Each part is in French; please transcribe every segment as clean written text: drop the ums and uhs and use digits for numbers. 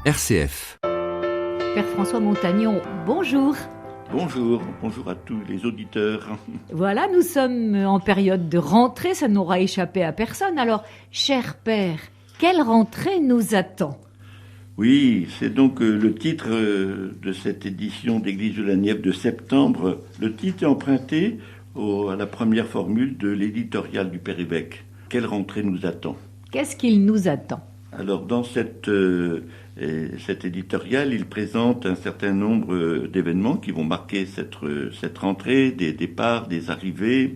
RCF. Père François Montagnon, bonjour. Bonjour à tous les auditeurs. Voilà, nous sommes en période de rentrée, ça n'aura échappé à personne. Alors, cher Père, quelle rentrée nous attend ? Oui, c'est donc le titre de cette édition d'Église de la Nièvre de septembre. Le titre est emprunté à la première formule de l'éditorial du Père Évêque. Quelle rentrée nous attend ? Qu'est-ce qu'il nous attend ? Alors, dans cet éditorial, il présente un certain nombre d'événements qui vont marquer cette rentrée, des départs, des arrivées.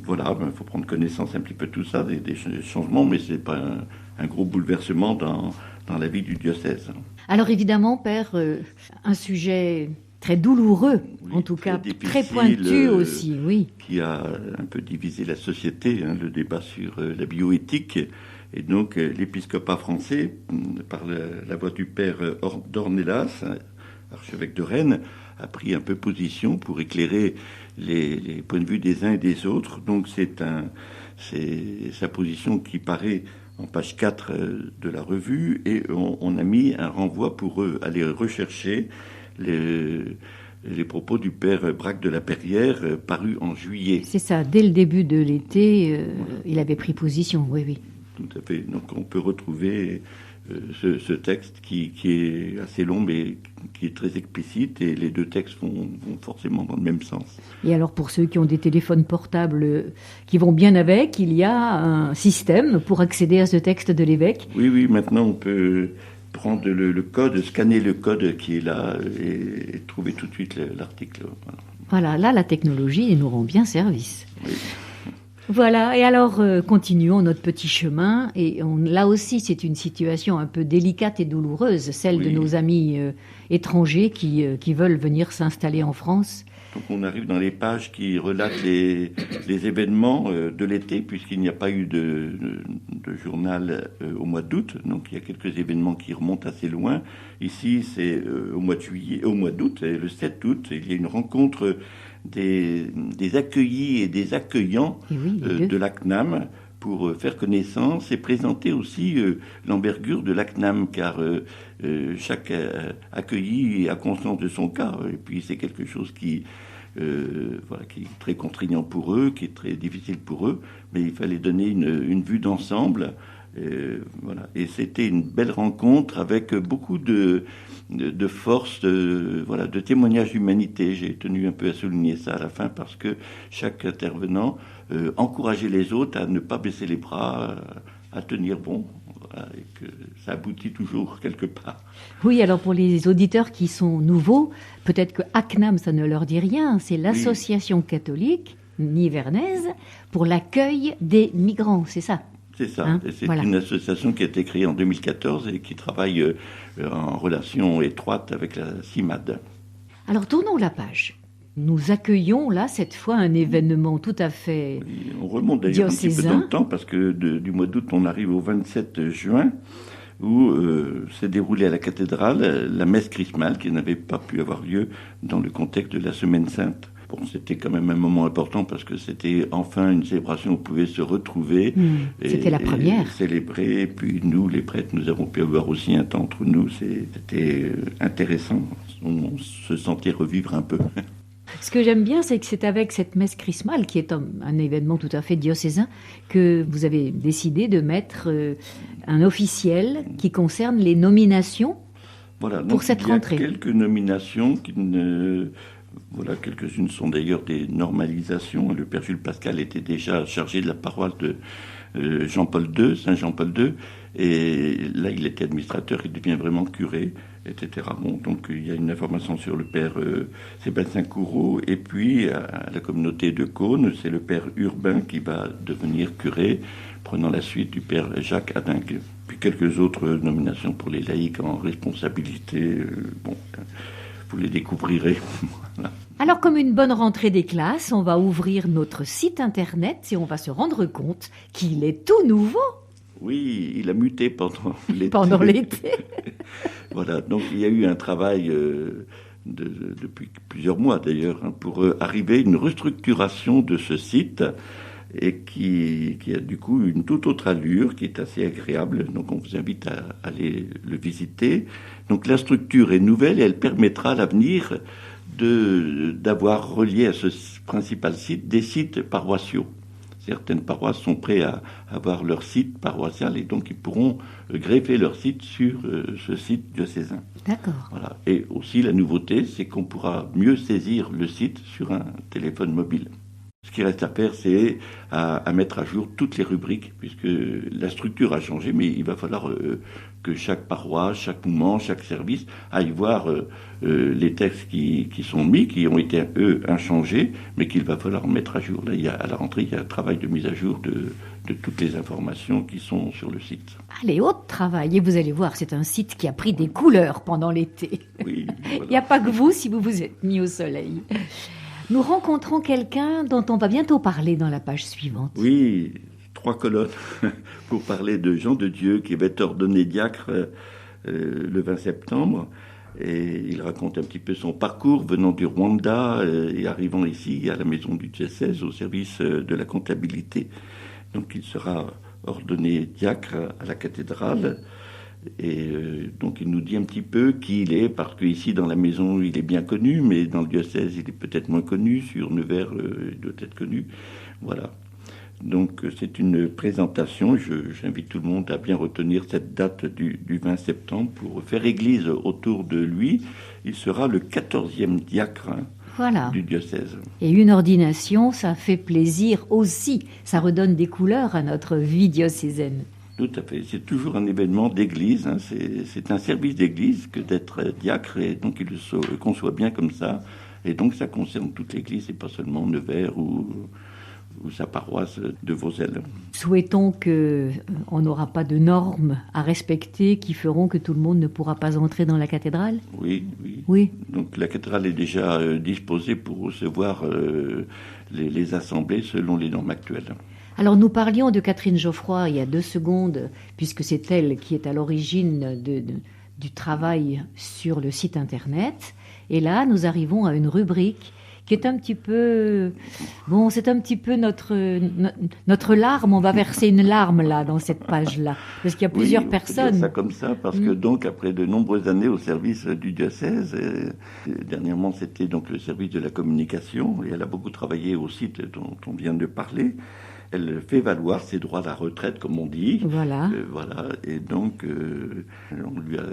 Voilà, il faut prendre connaissance un petit peu de tout ça, des changements, mais c'est pas un gros bouleversement dans la vie du diocèse. Alors évidemment, Père, un sujet très douloureux, Oui, en tout cas difficile, très pointu aussi, oui. Qui a un peu divisé la société, le débat sur la bioéthique. Et donc l'épiscopat français, par la voix du père Dornelas, archevêque de Rennes, a pris un peu position pour éclairer les points de vue des uns et des autres. Donc c'est sa position qui paraît en page 4 de la revue, et on a mis un renvoi pour aller rechercher les propos du père Braque de la Perrière, parus en juillet. C'est ça, dès le début de l'été, il avait pris position, oui. Tout à fait. Donc on peut retrouver ce texte qui est assez long, mais qui est très explicite, et les deux textes vont forcément dans le même sens. Et alors pour ceux qui ont des téléphones portables qui vont bien avec, il y a un système pour accéder à ce texte de l'évêque. Oui, maintenant on peut prendre le code, scanner le code qui est là et trouver tout de suite l'article. Voilà, là la technologie nous rend bien service. Oui. Voilà, et alors continuons notre petit chemin, et là aussi c'est une situation un peu délicate et douloureuse, celle de nos amis étrangers qui veulent venir s'installer en France. Donc on arrive dans les pages qui relatent les événements de l'été, puisqu'il n'y a pas eu de journal au mois d'août, donc il y a quelques événements qui remontent assez loin. Ici c'est au mois d'août, et le 7 août, il y a une rencontre des accueillis et des accueillants de l'ACNAM pour faire connaissance et présenter aussi l'envergure de l'ACNAM, car chaque accueilli a conscience de son cas, et puis c'est quelque chose qui est très contraignant pour eux, qui est très difficile pour eux, mais il fallait donner une vue d'ensemble. Et c'était une belle rencontre avec beaucoup de force, de témoignages d'humanité. J'ai tenu un peu à souligner ça à la fin, parce que chaque intervenant encourageait les autres à ne pas baisser les bras, à tenir bon, et que ça aboutit toujours quelque part. Oui, alors pour les auditeurs qui sont nouveaux, peut-être que ACNAM, ça ne leur dit rien, c'est l'Association catholique nivernaise pour l'accueil des migrants, c'est ça ? C'est ça, c'est une association qui a été créée en 2014 et qui travaille en relation étroite avec la CIMAD. Alors tournons la page. Nous accueillons là, cette fois, un événement tout à fait oui, on remonte d'ailleurs diocésain. Un petit peu dans le temps, parce que du mois d'août, on arrive au 27 juin, où s'est déroulée à la cathédrale la messe chrismale, qui n'avait pas pu avoir lieu dans le contexte de la Semaine Sainte. Bon, c'était quand même un moment important, parce que c'était enfin une célébration où on pouvait se retrouver. C'était la première. Et célébrer. Et puis nous, les prêtres, nous avons pu avoir aussi un temps entre nous. C'était intéressant. On se sentait revivre un peu. Ce que j'aime bien, c'est que c'est avec cette messe chrismale, qui est un événement tout à fait diocésain, que vous avez décidé de mettre un officiel qui concerne les nominations pour cette rentrée. Il y a quelques nominations qui quelques-unes sont d'ailleurs des normalisations. Le père Jules Pascal était déjà chargé de la paroisse de Saint Jean-Paul II, et là il était administrateur, il devient vraiment curé, etc. Donc il y a une information sur le père Sébastien Courreau, et puis à la communauté de Cône, c'est le père Urbain qui va devenir curé, prenant la suite du père Jacques Adingue. Puis quelques autres nominations pour les laïcs en responsabilité, vous les découvrirez. Voilà. Alors, comme une bonne rentrée des classes, on va ouvrir notre site internet et on va se rendre compte qu'il est tout nouveau. Oui, il a muté pendant l'été. Pendant l'été. Voilà, donc il y a eu un travail depuis plusieurs mois d'ailleurs, pour arriver à une restructuration de ce site. et qui a du coup une toute autre allure, qui est assez agréable. Donc on vous invite à aller le visiter. Donc la structure est nouvelle et elle permettra à l'avenir d'avoir relié à ce principal site des sites paroissiaux. Certaines paroisses sont prêtes à avoir leur site paroissial et donc ils pourront greffer leur site sur ce site diocésain. D'accord. Voilà. Et aussi la nouveauté, c'est qu'on pourra mieux saisir le site sur un téléphone mobile. Ce qui reste à faire, c'est à mettre à jour toutes les rubriques, puisque la structure a changé, mais il va falloir que chaque paroisse, chaque mouvement, chaque service aille voir les textes qui sont mis, qui ont été, eux, inchangés, mais qu'il va falloir mettre à jour. Là, à la rentrée, il y a un travail de mise à jour de toutes les informations qui sont sur le site. Allez, autre travail. Et vous allez voir, c'est un site qui a pris des couleurs pendant l'été. Oui, voilà. Il n'y a pas que vous si vous vous êtes mis au soleil. Nous rencontrons quelqu'un dont on va bientôt parler dans la page suivante. Oui, 3 colonnes pour parler de Jean de Dieu qui va être ordonné diacre le 20 septembre. Et il raconte un petit peu son parcours venant du Rwanda et arrivant ici à la maison du diocèse au service de la comptabilité. Donc il sera ordonné diacre à la cathédrale. Et donc il nous dit un petit peu qui il est, parce qu'ici dans la maison il est bien connu, mais dans le diocèse il est peut-être moins connu, sur Nevers il doit être connu. Voilà. Donc c'est une présentation, j'invite tout le monde à bien retenir cette date du 20 septembre pour faire église autour de lui. Il sera le 14e diacre du diocèse. Et une ordination, ça fait plaisir aussi, ça redonne des couleurs à notre vie diocésaine. Tout à fait. C'est toujours un événement d'église. Hein. C'est un service d'église que d'être diacre. Et donc, il le conçoit bien comme ça. Et donc, ça concerne toute l'église et pas seulement Nevers ou sa paroisse de Vozelle. Souhaitons qu'on n'aura pas de normes à respecter qui feront que tout le monde ne pourra pas entrer dans la cathédrale. Oui. Donc, la cathédrale est déjà disposée pour recevoir les assemblées selon les normes actuelles. Alors nous parlions de Catherine Geoffroy il y a 2 secondes, puisque c'est elle qui est à l'origine du travail sur le site internet. Et là, nous arrivons à une rubrique qui est un petit peu... Bon, c'est un petit peu notre larme. On va verser une larme là, dans cette page-là, parce qu'il y a plusieurs personnes. On peut dire ça comme ça, parce que donc, après de nombreuses années au service du diocèse, dernièrement c'était donc le service de la communication, et elle a beaucoup travaillé au site dont on vient de parler. Elle fait valoir ses droits à la retraite, comme on dit. Voilà. Et donc, on lui a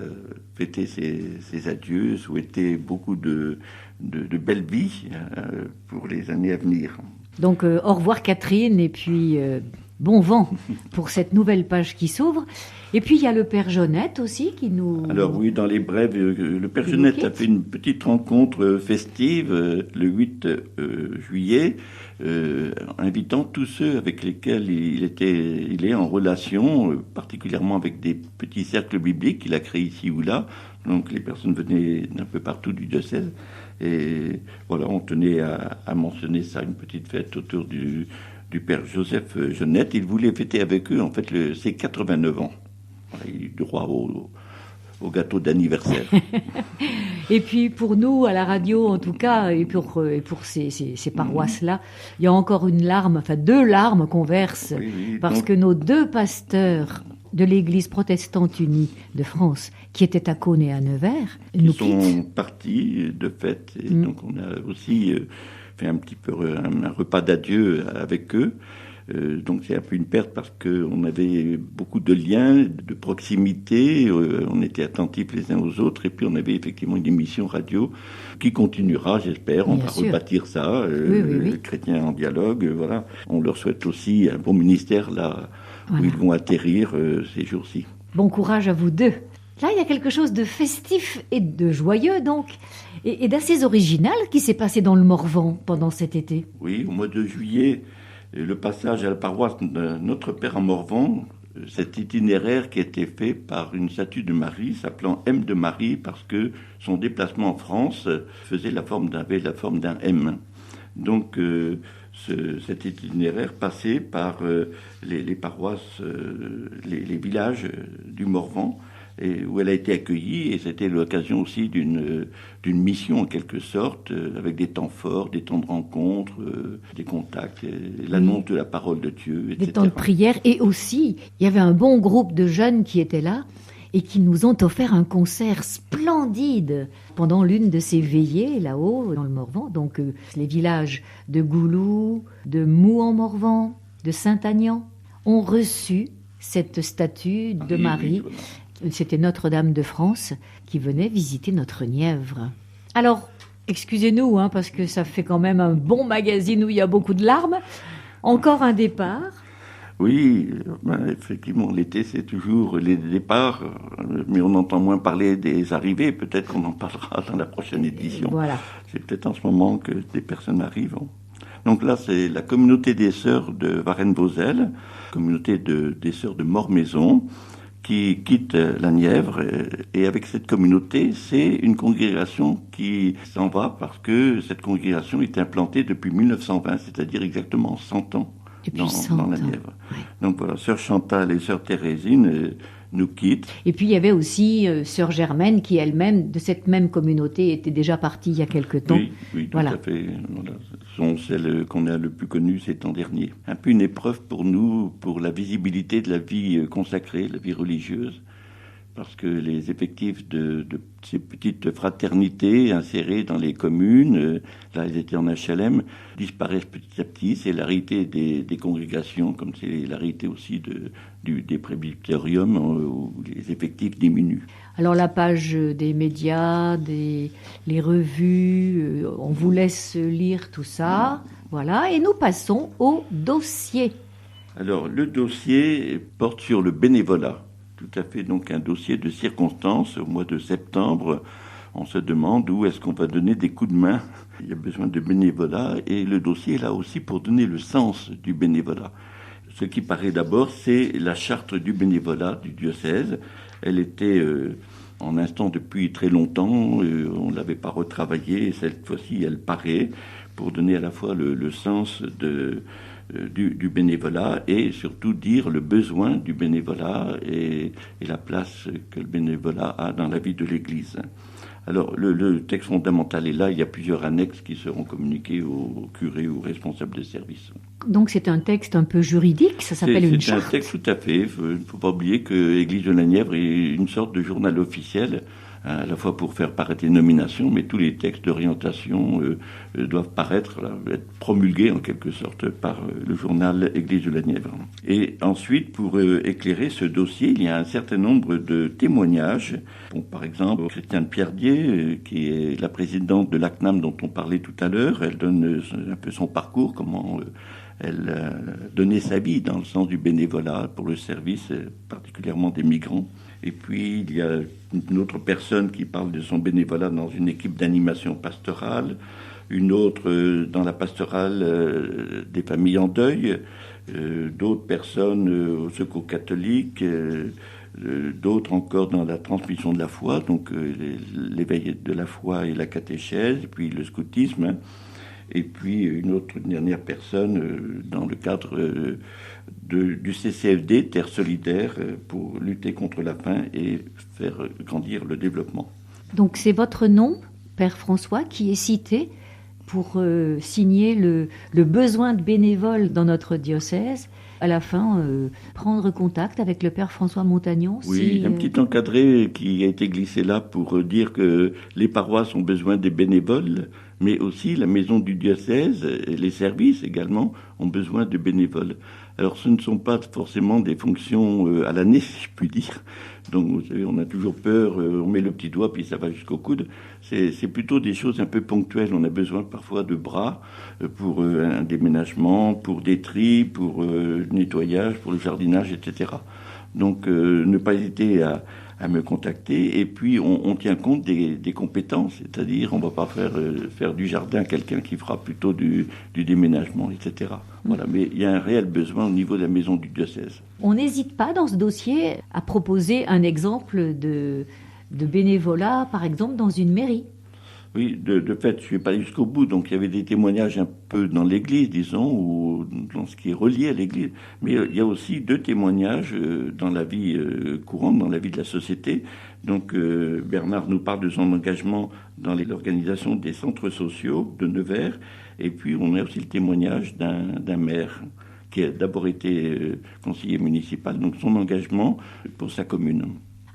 fêté ses adieux, souhaité beaucoup de belles vies pour les années à venir. Donc, au revoir Catherine, et puis bon vent pour cette nouvelle page qui s'ouvre. Et puis, il y a le Père Jonette aussi qui nous... Alors oui, dans les brèves, le Père Jonette a fait une petite rencontre festive le 8 juillet, invitant tous ceux avec lesquels il est en relation, particulièrement avec des petits cercles bibliques qu'il a créés ici ou là. Donc les personnes venaient d'un peu partout du diocèse. Et voilà, on tenait à mentionner ça, une petite fête autour du Père Joseph Jonette. Il voulait fêter avec eux en fait ses 89 ans. Voilà, il est droit au gâteau d'anniversaire. Et puis pour nous, à la radio en tout cas, et pour ces paroisses-là, il y a encore une larme, enfin 2 larmes qu'on verse, parce que nos 2 pasteurs de l'Église protestante unie de France, qui étaient à Cône et à Nevers, nous quittent. Ils sont partis de fête, et donc on a aussi fait un petit peu un repas d'adieu avec eux. Donc c'est un peu une perte parce qu'on avait beaucoup de liens, de proximité, on était attentifs les uns aux autres, et puis on avait effectivement une émission radio qui continuera, j'espère. On va rebâtir ça, Chrétiens en dialogue, voilà. On leur souhaite aussi un bon ministère là où ils vont atterrir ces jours-ci. Bon courage à vous 2. Là, il y a quelque chose de festif et de joyeux, donc, et d'assez original qui s'est passé dans le Morvan pendant cet été. Oui, au mois de juillet, le passage à la paroisse de Notre-Père en Morvan, cet itinéraire qui a été fait par une statue de Marie s'appelant M de Marie parce que son déplacement en France avait la forme d'un M. Donc cet itinéraire passait par les paroisses, les villages du Morvan. et où elle a été accueillie, et c'était l'occasion aussi d'une mission en quelque sorte, avec des temps forts, des temps de rencontre, des contacts, l'annonce de la parole de Dieu, etc. Des temps de prière, et aussi, il y avait un bon groupe de jeunes qui étaient là, et qui nous ont offert un concert splendide pendant l'une de ces veillées là-haut dans le Morvan. Donc les villages de Goulou, de Mou-en-Morvan, de Saint-Agnan ont reçu cette statue de Marie. Oui, voilà. C'était Notre-Dame de France qui venait visiter notre Nièvre. Alors, excusez-nous, parce que ça fait quand même un bon magazine où il y a beaucoup de larmes. Encore un départ. Oui, effectivement, l'été, c'est toujours les départs, mais on entend moins parler des arrivées. Peut-être qu'on en parlera dans la prochaine édition. Voilà. C'est peut-être en ce moment que des personnes arrivent. Donc là, c'est la communauté des sœurs de Varennes-Vauzelles, communauté des sœurs de Mormaison, qui quitte la Nièvre. Et avec cette communauté, c'est une congrégation qui s'en va parce que cette congrégation est implantée depuis 1920, c'est-à-dire exactement 100 ans. Dans la Nièvre. Ouais. Donc voilà, sœur Chantal et sœur Thérésine nous quittent. Et puis il y avait aussi sœur Germaine qui elle-même, de cette même communauté, était déjà partie il y a quelque temps. Oui, tout voilà. à fait. Voilà. Ce sont celles qu'on a le plus connues ces temps derniers. Un peu une épreuve pour nous, pour la visibilité de la vie consacrée, la vie religieuse, parce que les effectifs de ces petites fraternités insérées dans les communes, là ils étaient en HLM, disparaissent petit à petit. C'est la réalité des congrégations, comme c'est la réalité aussi des presbytériums, où les effectifs diminuent. Alors la page des médias, les revues, on vous laisse lire tout ça. Voilà, et nous passons au dossier. Alors le dossier porte sur le bénévolat. Tout à fait, donc un dossier de circonstance. Au mois de septembre, on se demande où est-ce qu'on va donner des coups de main. Il y a besoin de bénévolat et le dossier est là aussi pour donner le sens du bénévolat. Ce qui paraît d'abord, c'est la charte du bénévolat du diocèse. Elle était en instance depuis très longtemps, on ne l'avait pas retravaillée et cette fois-ci elle paraît pour donner à la fois le sens du bénévolat et surtout dire le besoin du bénévolat et la place que le bénévolat a dans la vie de l'Église. Alors le texte fondamental est là, il y a plusieurs annexes qui seront communiquées aux curés ou aux responsables de service. Donc c'est un texte un peu juridique, ça s'appelle une charte. C'est un texte tout à fait, il ne faut pas oublier que l'Église de la Nièvre est une sorte de journal officiel, à la fois pour faire paraître les nominations, mais tous les textes d'orientation doivent être promulgués en quelque sorte par le journal Église de la Nièvre. Et ensuite, pour éclairer ce dossier, il y a un certain nombre de témoignages. Bon, par exemple, Christiane Pierdier, qui est la présidente de l'ACNAM dont on parlait tout à l'heure, elle donne un peu son parcours, comment elle a donné sa vie dans le sens du bénévolat pour le service, particulièrement des migrants. Et puis, il y a une autre personne qui parle de son bénévolat dans une équipe d'animation pastorale, une autre dans la pastorale des familles en deuil, d'autres personnes au secours catholique, d'autres encore dans la transmission de la foi, donc l'éveil de la foi et la catéchèse, puis le scoutisme, et puis une autre dernière personne dans le cadre du CCFD, Terre solidaire, pour lutter contre la faim et faire grandir le développement. Donc c'est votre nom, Père François, qui est cité pour signer le besoin de bénévoles dans notre diocèse. À la fin, prendre contact avec le Père François Montagnon. Oui, un petit encadré qui a été glissé là pour dire que les paroisses ont besoin des bénévoles, mais aussi la maison du diocèse et les services également ont besoin de bénévoles. Alors ce ne sont pas forcément des fonctions à l'année, si je puis dire. Donc vous savez, on a toujours peur, on met le petit doigt puis ça va jusqu'au coude. C'est plutôt des choses un peu ponctuelles. On a besoin parfois de bras pour un déménagement, pour des tris, pour le nettoyage, pour le jardinage, etc. Donc ne pas hésiter à me contacter. Et puis on tient compte des compétences, c'est-à-dire on ne va pas faire du jardin à quelqu'un qui fera plutôt du déménagement, etc. Voilà, mais il y a un réel besoin au niveau de la maison du diocèse. On n'hésite pas dans ce dossier à proposer un exemple de bénévolat, par exemple, dans une mairie. Oui, de fait, je ne suis pas allé jusqu'au bout. Donc, il y avait des témoignages un peu dans l'Église, disons, ou dans ce qui est relié à l'Église. Mais il y a aussi 2 témoignages dans la vie courante, dans la vie de la société. Donc, Bernard nous parle de son engagement dans l'organisation des centres sociaux de Nevers. Et puis, on a aussi le témoignage d'un maire qui a d'abord été conseiller municipal, donc son engagement pour sa commune.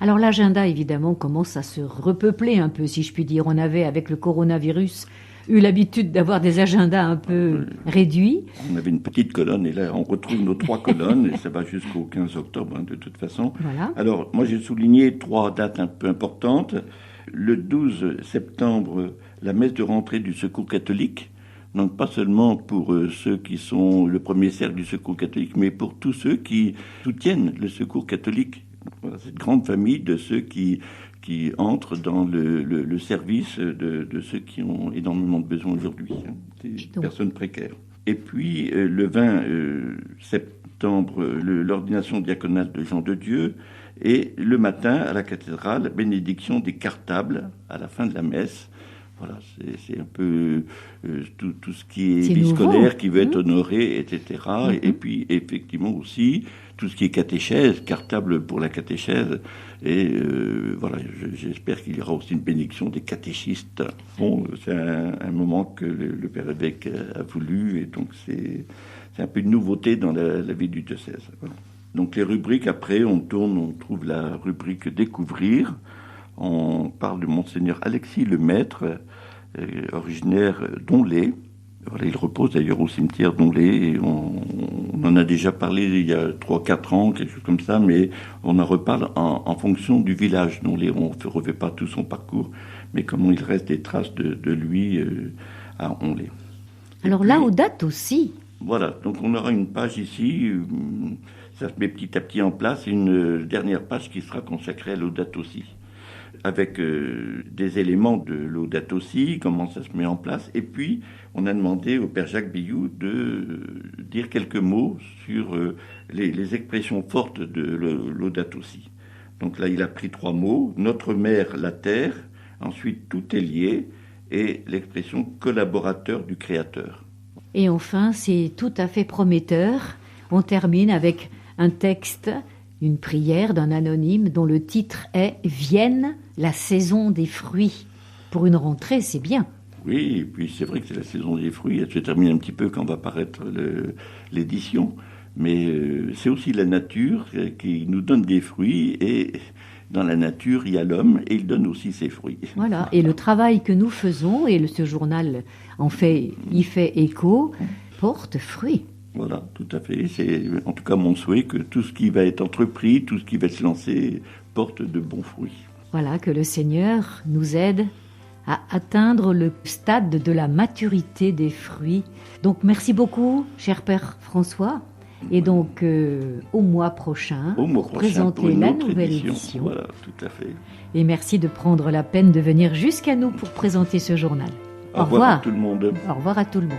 Alors l'agenda, évidemment, commence à se repeupler un peu, si je puis dire. On avait, avec le coronavirus, eu l'habitude d'avoir des agendas un peu réduits. On avait une petite colonne, et là, on retrouve nos 3 colonnes, et ça va jusqu'au 15 octobre, de toute façon. Voilà. Alors, moi, j'ai souligné 3 dates un peu importantes. Le 12 septembre, la messe de rentrée du Secours catholique. Donc, pas seulement pour ceux qui sont le premier cercle du Secours catholique, mais pour tous ceux qui soutiennent le Secours catholique. Voilà, cette grande famille de ceux qui entrent dans le service de ceux qui ont énormément de besoins aujourd'hui, des personnes précaires. Et puis, le 20 septembre, l'ordination diaconale de Jean de Dieu, et le matin, à la cathédrale, bénédiction des cartables à la fin de la messe. Voilà, c'est un peu tout ce qui est vie scolaire qui veut être honoré, etc. Et puis, effectivement aussi, tout ce qui est catéchèse, cartable pour la catéchèse. Et voilà, j'espère qu'il y aura aussi une bénédiction des catéchistes. Bon, c'est un moment que le père évêque a voulu, et donc c'est un peu une nouveauté dans la vie du diocèse. Voilà. Donc les rubriques, après, on trouve la rubrique Découvrir. On parle de Monseigneur Alexis Lemaître, originaire d'Onlay. Voilà, il repose d'ailleurs au cimetière d'Onlay. Et on en a déjà parlé il y a 3-4 ans, quelque chose comme ça, mais on en reparle en fonction du village d'Onlay. On ne refait pas tout son parcours, mais comment il reste des traces de lui à Onlay. Alors là, aux dates aussi. Voilà, donc on aura une page ici, ça se met petit à petit en place, et une dernière page qui sera consacrée à Laudato Si, avec des éléments de Laudato Si, comment ça se met en place. Et puis, on a demandé au père Jacques Billoux de dire quelques mots sur les expressions fortes de Laudato Si. Donc là, il a pris 3 mots, notre mère, la terre, ensuite tout est lié, et l'expression collaborateur du Créateur. Et enfin, c'est tout à fait prometteur. On termine avec un texte, une prière d'un anonyme dont le titre est « Vienne, la saison des fruits ». Pour une rentrée, c'est bien. Oui, et puis c'est vrai que c'est la saison des fruits. Elle se termine un petit peu quand va paraître l'édition. Mais c'est aussi la nature qui nous donne des fruits, et dans la nature, il y a l'homme, et il donne aussi ses fruits. Voilà, et le travail que nous faisons, et ce journal y fait écho, porte fruit. Voilà, tout à fait. C'est en tout cas mon souhait que tout ce qui va être entrepris, tout ce qui va se lancer, porte de bons fruits. Voilà, que le Seigneur nous aide à atteindre le stade de la maturité des fruits. Donc merci beaucoup, cher Père François. Et donc, au mois prochain, pour présenter la nouvelle édition. Voilà, tout à fait. Et merci de prendre la peine de venir jusqu'à nous pour présenter ce journal. Au revoir à tout le monde. Au revoir à tout le monde.